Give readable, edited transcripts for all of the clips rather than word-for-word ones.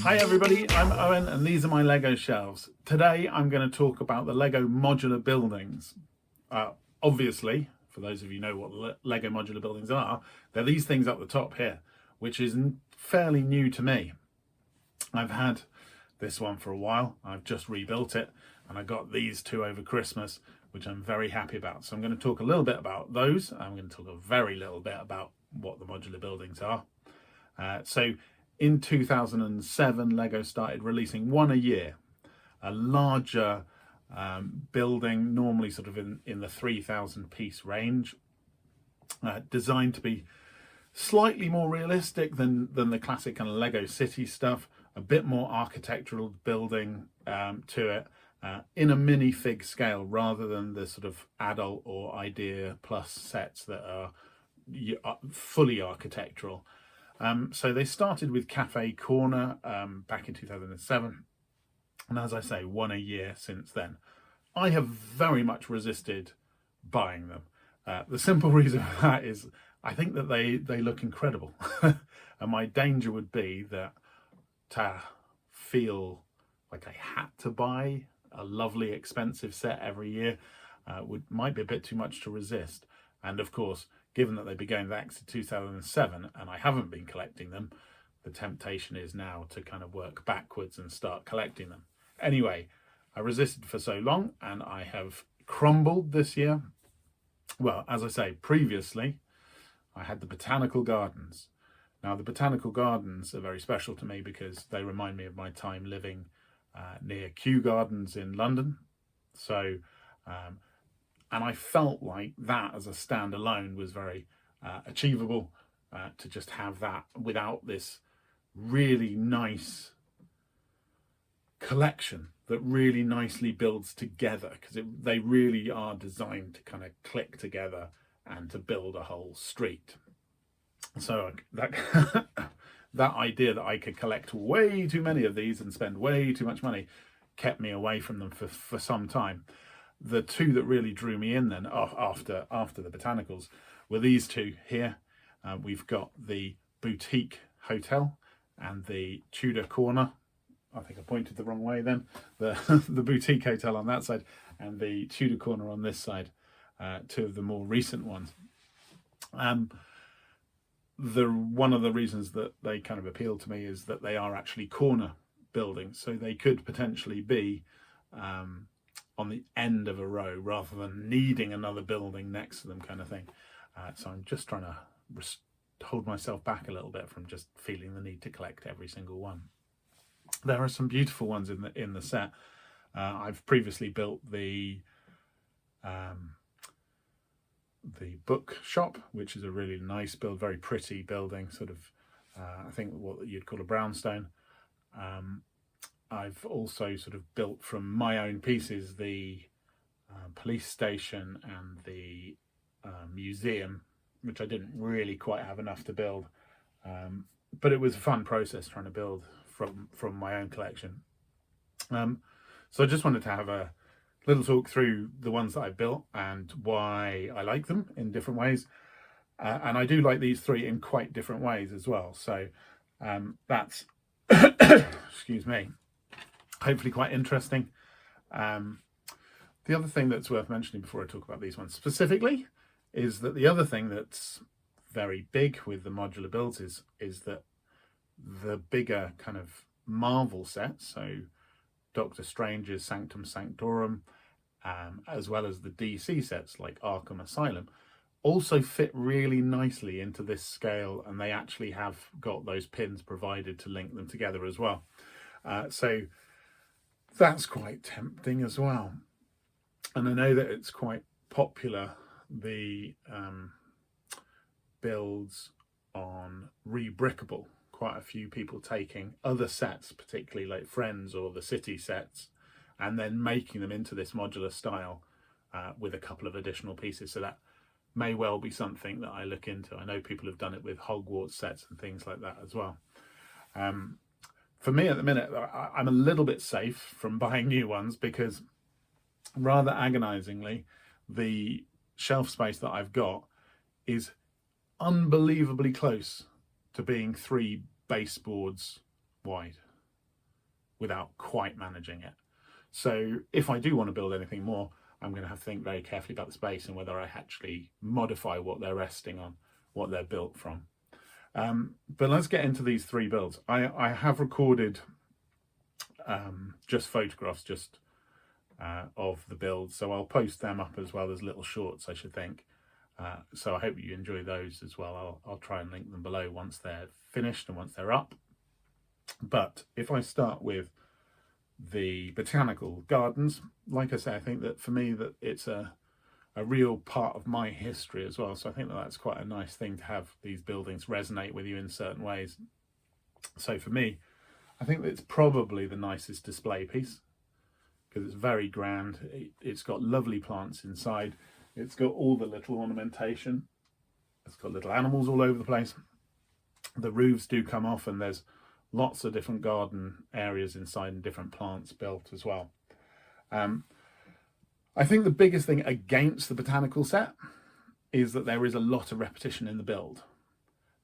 Hi everybody, I'm Owen and these are my Lego shelves. Today I'm going to talk about the Lego modular buildings. Obviously, for those of you who know what Lego modular buildings are, they're these things up the top here, which is fairly new to me. I've had this one for a while, I've just rebuilt it, and I got these two over Christmas, which I'm very happy about. So I'm going to talk a little bit about those. I'm going to talk a very little bit about what the modular buildings are. So in 2007, Lego started releasing one a year, a larger building, normally sort of in the 3,000 piece range, designed to be slightly more realistic than the classic kind of Lego city stuff, a bit more architectural building to it, in a minifig scale rather than the sort of adult or idea plus sets that are fully architectural. So they started with Cafe Corner back in 2007, and as I say, one a year since then. I have very much resisted buying them. The simple reason for that is I think that they look incredible, and my danger would be that to feel like I had to buy a lovely expensive set every year might be a bit too much to resist. And of course, given that they began back to 2007 and I haven't been collecting them, the temptation is now to kind of work backwards and start collecting them. Anyway, I resisted for so long and I have crumbled this year. Well, as I say, previously I had the Botanical Gardens. Now the Botanical Gardens are very special to me because they remind me of my time living near Kew Gardens in London. So and I felt like that as a standalone was very achievable, to just have that without this really nice collection that really nicely builds together, because they really are designed to kind of click together and to build a whole street. So that that idea that I could collect way too many of these and spend way too much money kept me away from them for some time. The two that really drew me in then after the botanicals were these two here. We've got the Boutique Hotel and the Tudor Corner. I think I pointed the wrong way then. The Boutique Hotel on that side and the Tudor Corner on this side, two of the more recent ones. One of the reasons that they kind of appeal to me is that they are actually corner buildings, so they could potentially be on the end of a row rather than needing another building next to them, kind of thing. So I'm just trying to hold myself back a little bit from just feeling the need to collect every single one. There are some beautiful ones in the set. I've previously built the bookshop, which is a really nice build, very pretty building, sort of I think what you'd call a brownstone. I've also sort of built from my own pieces the police station and the museum, which I didn't really quite have enough to build, but it was a fun process trying to build from my own collection. So I just wanted to have a little talk through the ones that I built and why I like them in different ways, and I do like these three in quite different ways as well. So that's excuse me, hopefully quite interesting. The other thing that's worth mentioning before I talk about these ones specifically is that the other thing that's very big with the modular builds is that the bigger kind of Marvel sets, so Doctor Strange's Sanctum Sanctorum, as well as the DC sets like Arkham Asylum, also fit really nicely into this scale, and they actually have got those pins provided to link them together as well. So that's quite tempting as well. And I know that it's quite popular, the builds on Rebrickable. Quite a few people taking other sets, particularly like Friends or the City sets, and then making them into this modular style with a couple of additional pieces. So that may well be something that I look into. I know people have done it with Hogwarts sets and things like that as well. For me at the minute, I'm a little bit safe from buying new ones because, rather agonizingly, the shelf space that I've got is unbelievably close to being 3 baseboards wide. without quite managing it. So if I do want to build anything more, I'm going to have to think very carefully about the space and whether I actually modify what they're resting on, what they're built from. But let's get into these 3 builds. I have recorded just photographs of the builds, so I'll post them up as well as little shorts, I should think. So I hope you enjoy those as well. I'll try and link them below once they're finished and once they're up. But if I start with the Botanical Gardens, like I say, I think that for me that it's a real part of my history as well. So I think that that's quite a nice thing to have these buildings resonate with you in certain ways. So for me, I think that it's probably the nicest display piece because it's very grand. It's got lovely plants inside. It's got all the little ornamentation. It's got little animals all over the place. The roofs do come off and there's lots of different garden areas inside and different plants built as well. I think the biggest thing against the botanical set is that there is a lot of repetition in the build.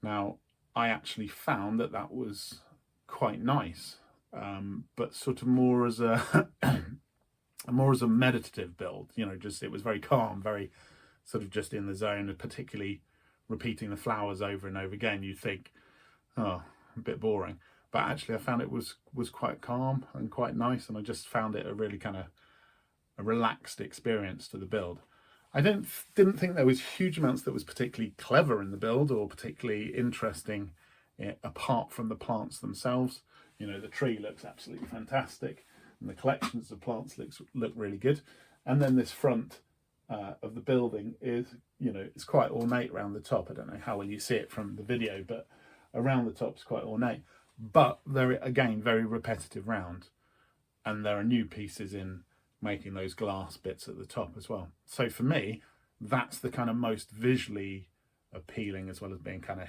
Now, I actually found that that was quite nice, but sort of more as a meditative build. You know, just it was very calm, very sort of just in the zone, and particularly repeating the flowers over and over again. You think, oh, a bit boring. But actually I found it was quite calm and quite nice, and I just found it a really kind of a relaxed experience to the build. I didn't think there was huge amounts that was particularly clever in the build or particularly interesting apart from the plants themselves. You know, the tree looks absolutely fantastic and the collections of plants look really good. And then this front of the building is, you know, it's quite ornate around the top. I don't know how well you see it from the video, but around the top is quite ornate. But they're, again, very repetitive round. And there are new pieces in making those glass bits at the top as well. So for me, that's the kind of most visually appealing, as well as being kind of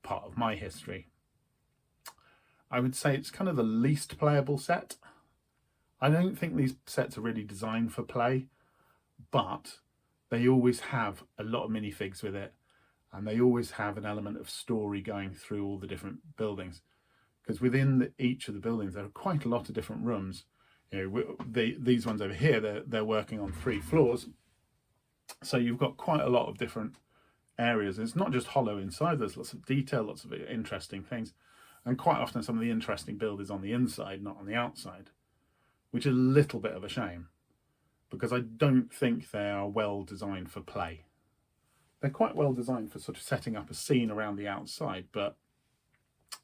part of my history. I would say it's kind of the least playable set. I don't think these sets are really designed for play, but they always have a lot of minifigs with it, and they always have an element of story going through all the different buildings. Because within each of the buildings, there are quite a lot of different rooms. You know, these ones over here, they're working on 3 floors. So you've got quite a lot of different areas. It's not just hollow inside, there's lots of detail, lots of interesting things. And quite often some of the interesting build is on the inside, not on the outside, which is a little bit of a shame because I don't think they are well designed for play. They're quite well designed for sort of setting up a scene around the outside, but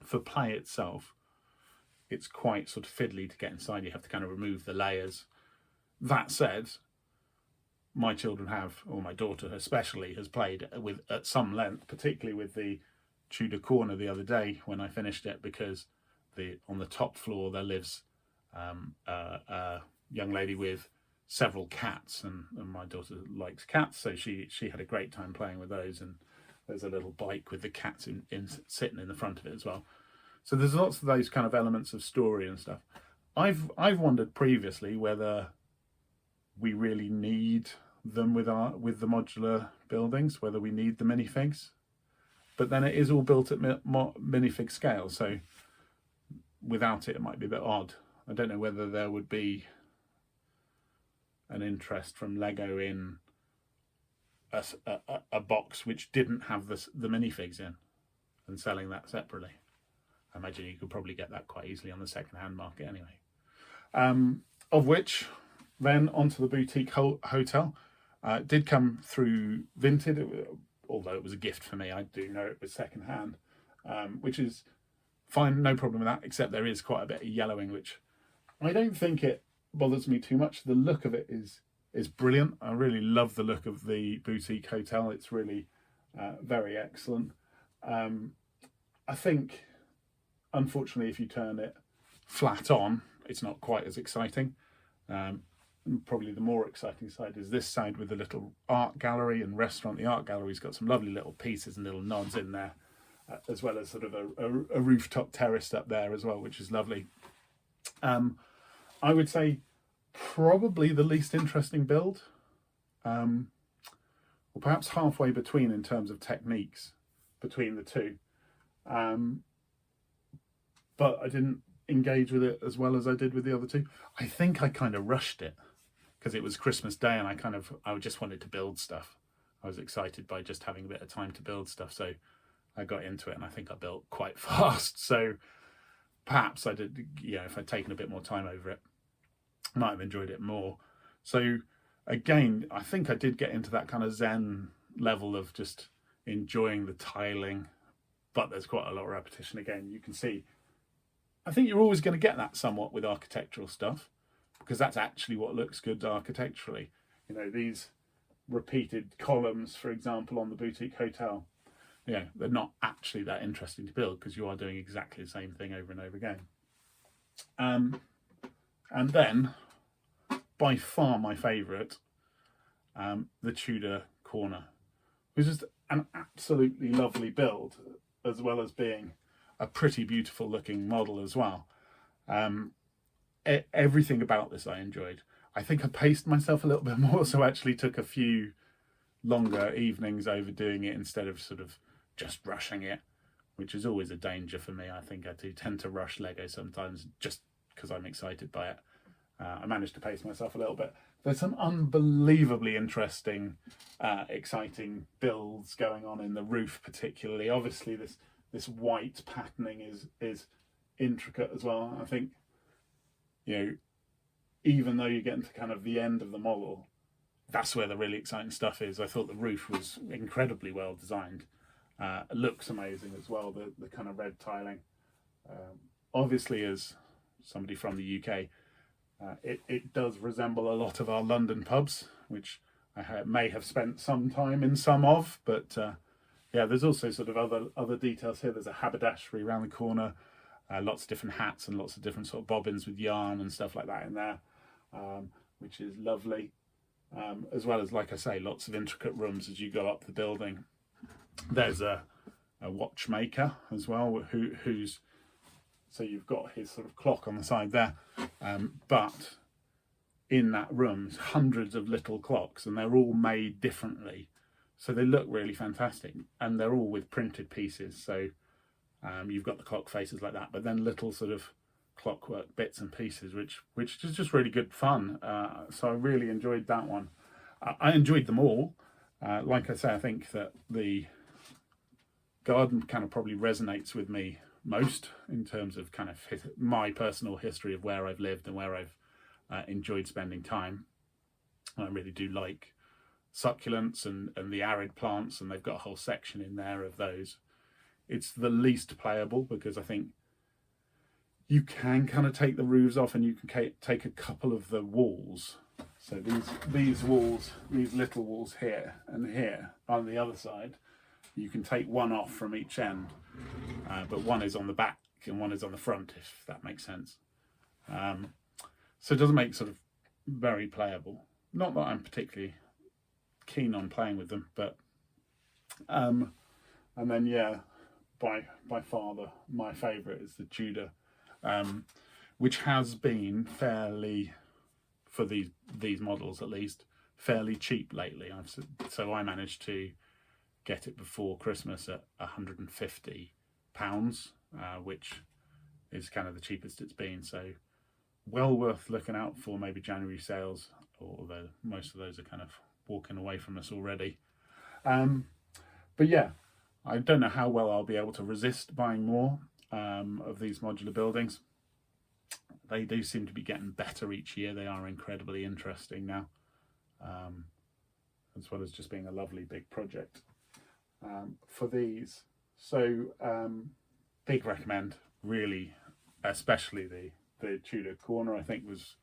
for play itself, it's quite sort of fiddly to get inside. You have to kind of remove the layers. That said, my children have, or my daughter especially, has played with at some length, particularly with the Tudor Corner the other day when I finished it, because on the top floor there lives a young lady with several cats, and my daughter likes cats, so she had a great time playing with those. And there's a little bike with the cats sitting in the front of it as well. So there's lots of those kind of elements of story and stuff. I've wondered previously whether we really need them with the modular buildings, whether we need the minifigs. But then it is all built at minifig scale, so without it, it might be a bit odd. I don't know whether there would be an interest from Lego in a box which didn't have the minifigs in and selling that separately. I imagine you could probably get that quite easily on the second-hand market anyway. Of which, then onto the boutique hotel. It did come through Vinted, although it was a gift for me. I do know it was second-hand, which is fine, no problem with that, except there is quite a bit of yellowing, which I don't think it bothers me too much. The look of it is brilliant. I really love the look of the boutique hotel. It's really very excellent. I think, unfortunately, if you turn it flat on, it's not quite as exciting. Probably the more exciting side is this side with the little art gallery and restaurant. The art gallery's got some lovely little pieces and little nods in there, as well as sort of a rooftop terrace up there as well, which is lovely. I would say probably the least interesting build, or perhaps halfway between in terms of techniques between the two. But I didn't engage with it as well as I did with the other two. I think I kind of rushed it because it was Christmas Day and I just wanted to build stuff. I was excited by just having a bit of time to build stuff, so I got into it and I think I built quite fast. So perhaps I did, if I'd taken a bit more time over it, I might have enjoyed it more. So again, I think I did get into that kind of Zen level of just enjoying the tiling, but there's quite a lot of repetition again. You can see, I think you're always going to get that somewhat with architectural stuff, because that's actually what looks good architecturally. These repeated columns, for example, on the boutique hotel, they're not actually that interesting to build because you are doing exactly the same thing over and over again. And then, by far my favourite, the Tudor Corner, which is an absolutely lovely build, as well as being a pretty beautiful looking model as well. Everything about this I enjoyed. I think I paced myself a little bit more, so I actually took a few longer evenings overdoing it instead of sort of just rushing it, which is always a danger for me. I think I do tend to rush Lego sometimes just because I'm excited by it. I managed to pace myself a little bit. There's some unbelievably interesting, exciting builds going on in the roof, particularly. Obviously, this white patterning is intricate as well. I think, even though you get into kind of the end of the model, that's where the really exciting stuff is. I thought the roof was incredibly well designed. It looks amazing as well, the kind of red tiling. Obviously, as somebody from the UK, it does resemble a lot of our London pubs, which I may have spent some time in some of, but there's also sort of other details here. There's a haberdashery around the corner, lots of different hats and lots of different sort of bobbins with yarn and stuff like that in there, which is lovely. As well as, like I say, lots of intricate rooms as you go up the building. There's a watchmaker as well, who's, so you've got his sort of clock on the side there, but in that room, hundreds of little clocks, and they're all made differently. So they look really fantastic, and they're all with printed pieces. So you've got the clock faces like that, but then little sort of clockwork bits and pieces, which is just really good fun. So I really enjoyed that one. I enjoyed them all. Like I say, I think that the garden kind of probably resonates with me most in terms of kind of my personal history of where I've lived and where I've enjoyed spending time. I really do like succulents and the arid plants, and they've got a whole section in there of those. It's the least playable because I think you can kind of take the roofs off and you can take a couple of the walls. So these walls, these little walls here and here on the other side, you can take one off from each end, but one is on the back and one is on the front, if that makes sense. So it doesn't make sort of very playable. Not that I'm particularly keen on playing with them, but and then by far my favourite is the Tudor, which has been fairly, for these models at least, fairly cheap lately. So I managed to get it before Christmas at £150, which is kind of the cheapest it's been. So well worth looking out for maybe January sales, although most of those are kind of walking away from us already. But yeah, I don't know how well I'll be able to resist buying more of these modular buildings. They do seem to be getting better each year. They are incredibly interesting now, as well as just being a lovely big project for these. So big recommend, really, especially the Tudor Corner. I think was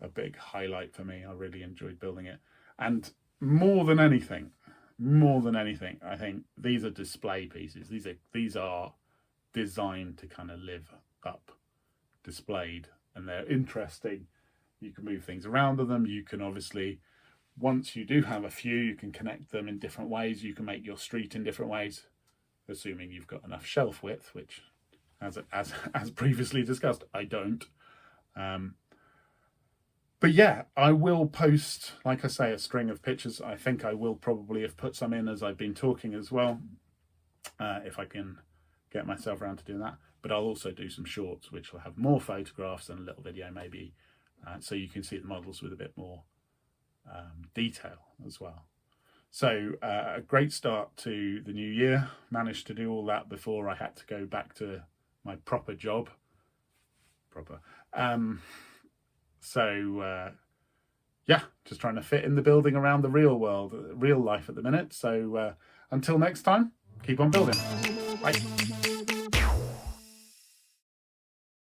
a big highlight for me. I really enjoyed building it, and more than anything, I think these are display pieces. These are designed to kind of live up, displayed, and they're interesting. You can move things around with them. You can obviously, once you do have a few, you can connect them in different ways. You can make your street in different ways, assuming you've got enough shelf width, which, as previously discussed, I don't. But yeah, I will post, like I say, a string of pictures. I think I will probably have put some in as I've been talking as well, if I can get myself around to doing that. but I'll also do some shorts which will have more photographs and a little video maybe, so you can see the models with a bit more detail as well. So a great start to the new year. Managed to do all that before I had to go back to my proper job. Yeah, just trying to fit in the building around the real world, real life at the minute. So until next time, keep on building. Bye.